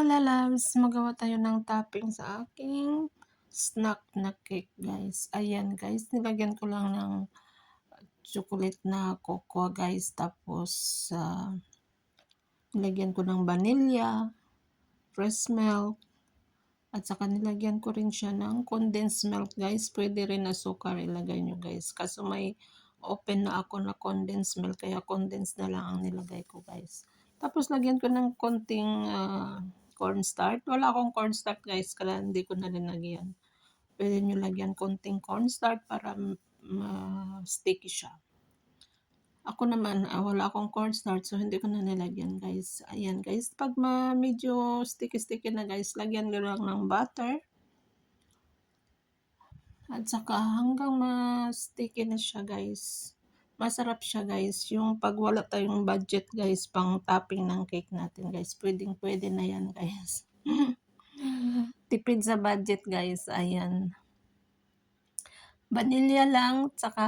lalabs, magawa tayo ng topping sa aking snack na cake guys. Ayan guys, nilagyan ko lang ng chocolate na cocoa guys. Tapos nilagyan ko ng vanilla, fresh milk, at saka nilagyan ko rin siya ng condensed milk guys. Pwede rin na sukar ilagay nyo guys. Kaso may open na ako na condensed milk, kaya condensed na lang ang nilagay ko guys. Tapos lagyan ko ng konting cornstarch. Wala akong cornstarch guys, kaya hindi ko na linagyan. Pwede nyo lagyan konting cornstarch para sticky siya. Ako naman, wala akong cornstarch, so hindi ko na nilagyan guys. Ayan guys, pag medyo sticky na guys, lagyan nyo lang ng butter. At saka hanggang sticky na siya guys. Masarap siya guys. Yung pag wala tayong budget guys, pang topping ng cake natin guys. Pwede na yan guys. Tipid sa budget guys. Ayan. Vanilla lang, saka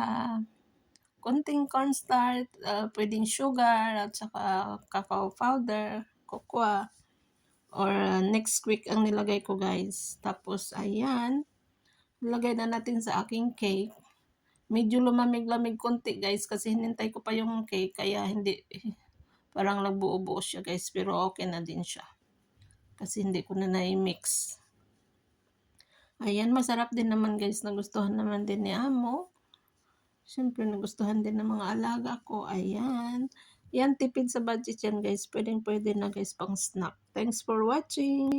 konting cornstarch, pwedeng sugar, at saka cacao powder, cocoa, or next week ang nilagay ko guys. Tapos ayan, nilagay na natin sa aking cake. Medyo lumamig-lamig konti guys kasi hinintay ko pa yung cake, kaya hindi, parang nagbuo-buo siya guys, pero okay na din siya. Kasi hindi ko na na-mix. Ayan, masarap din naman guys, nagustuhan naman din ni Amo. Siyempre, nagustuhan din ng mga alaga ko. Ayan. Yan, tipid sa budget yan guys. Pwede na guys pang snack. Thanks for watching.